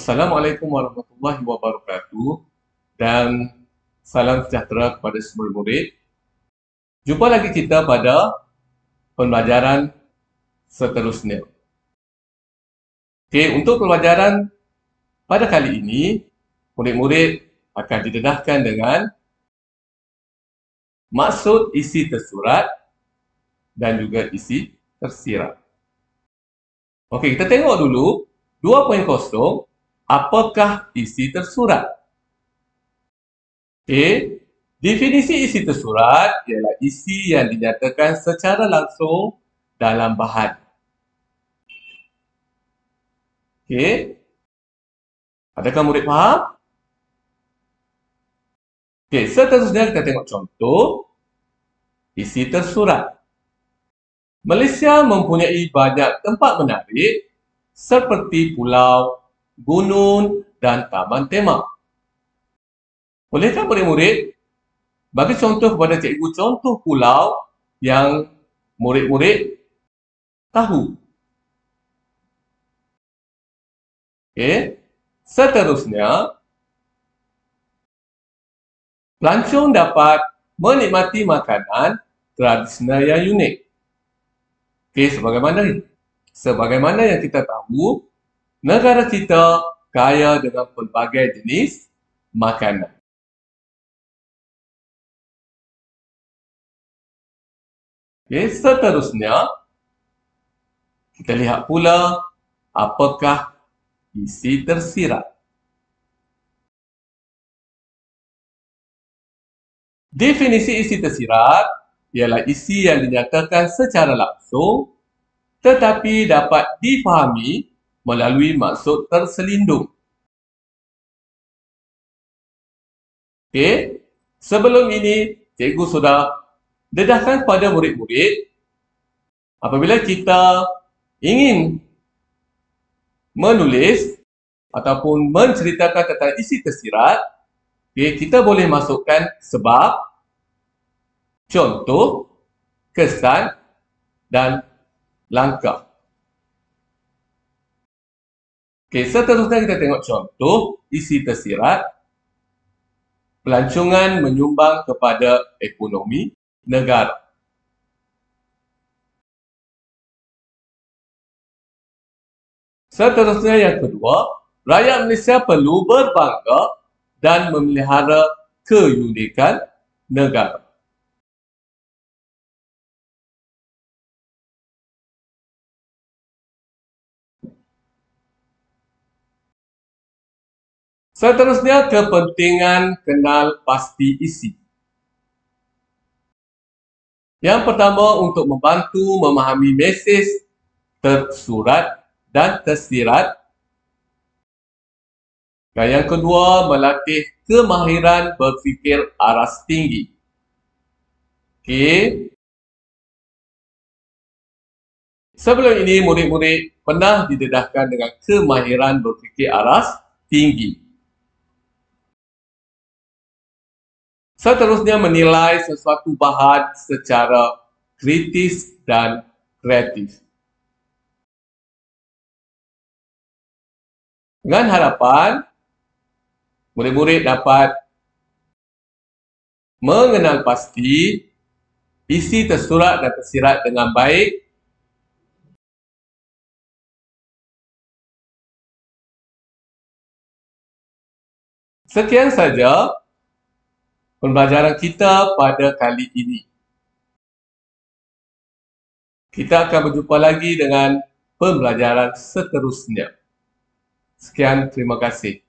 Assalamualaikum warahmatullahi wabarakatuh dan salam sejahtera kepada semua murid. Jumpa lagi kita pada pembelajaran seterusnya. Okey, untuk pembelajaran pada kali ini, murid-murid akan didedahkan dengan maksud isi tersurat dan juga isi tersirat. Okey, kita tengok dulu 2.0, apakah isi tersurat? Okey, definisi isi tersurat ialah isi yang dinyatakan secara langsung dalam bahan. Okey, adakah murid faham? Okey, seterusnya kita tengok contoh isi tersurat. Malaysia mempunyai banyak tempat menarik seperti pulau, gunung dan taman tema. Bolehkah murid-murid bagi contoh kepada cikgu contoh pulau yang murid-murid tahu? Okey, seterusnya pelancong dapat menikmati makanan tradisional yang unik. Okey, sebagaimana yang kita tahu, negara kita kaya dengan pelbagai jenis makanan. Okey, seterusnya kita lihat pula apakah isi tersirat. Definisi isi tersirat ialah isi yang dinyatakan secara langsung tetapi dapat difahami melalui maksud terselindung. Okey, sebelum ini cikgu sudah dedahkan pada murid-murid apabila kita ingin menulis ataupun menceritakan tentang isi tersirat, okay, kita boleh masukkan sebab, contoh, kesan dan langkah. Okay, seterusnya kita tengok contoh isi tersirat. Pelancongan menyumbang kepada ekonomi negara. Seterusnya yang kedua, rakyat Malaysia perlu berbangga dan memelihara keunikan negara. Seterusnya, kepentingan kenal pasti isi. Yang pertama, untuk membantu memahami mesej tersurat dan tersirat. Dan yang kedua, melatih kemahiran berfikir aras tinggi. Okey. Sebelum ini, murid-murid pernah didedahkan dengan kemahiran berfikir aras tinggi. Seterusnya, menilai sesuatu bahan secara kritis dan kreatif. Dengan harapan, murid-murid dapat mengenal pasti isi tersurat dan tersirat dengan baik. Sekian saja pembelajaran kita pada kali ini. Kita akan berjumpa lagi dengan pembelajaran seterusnya. Sekian, terima kasih.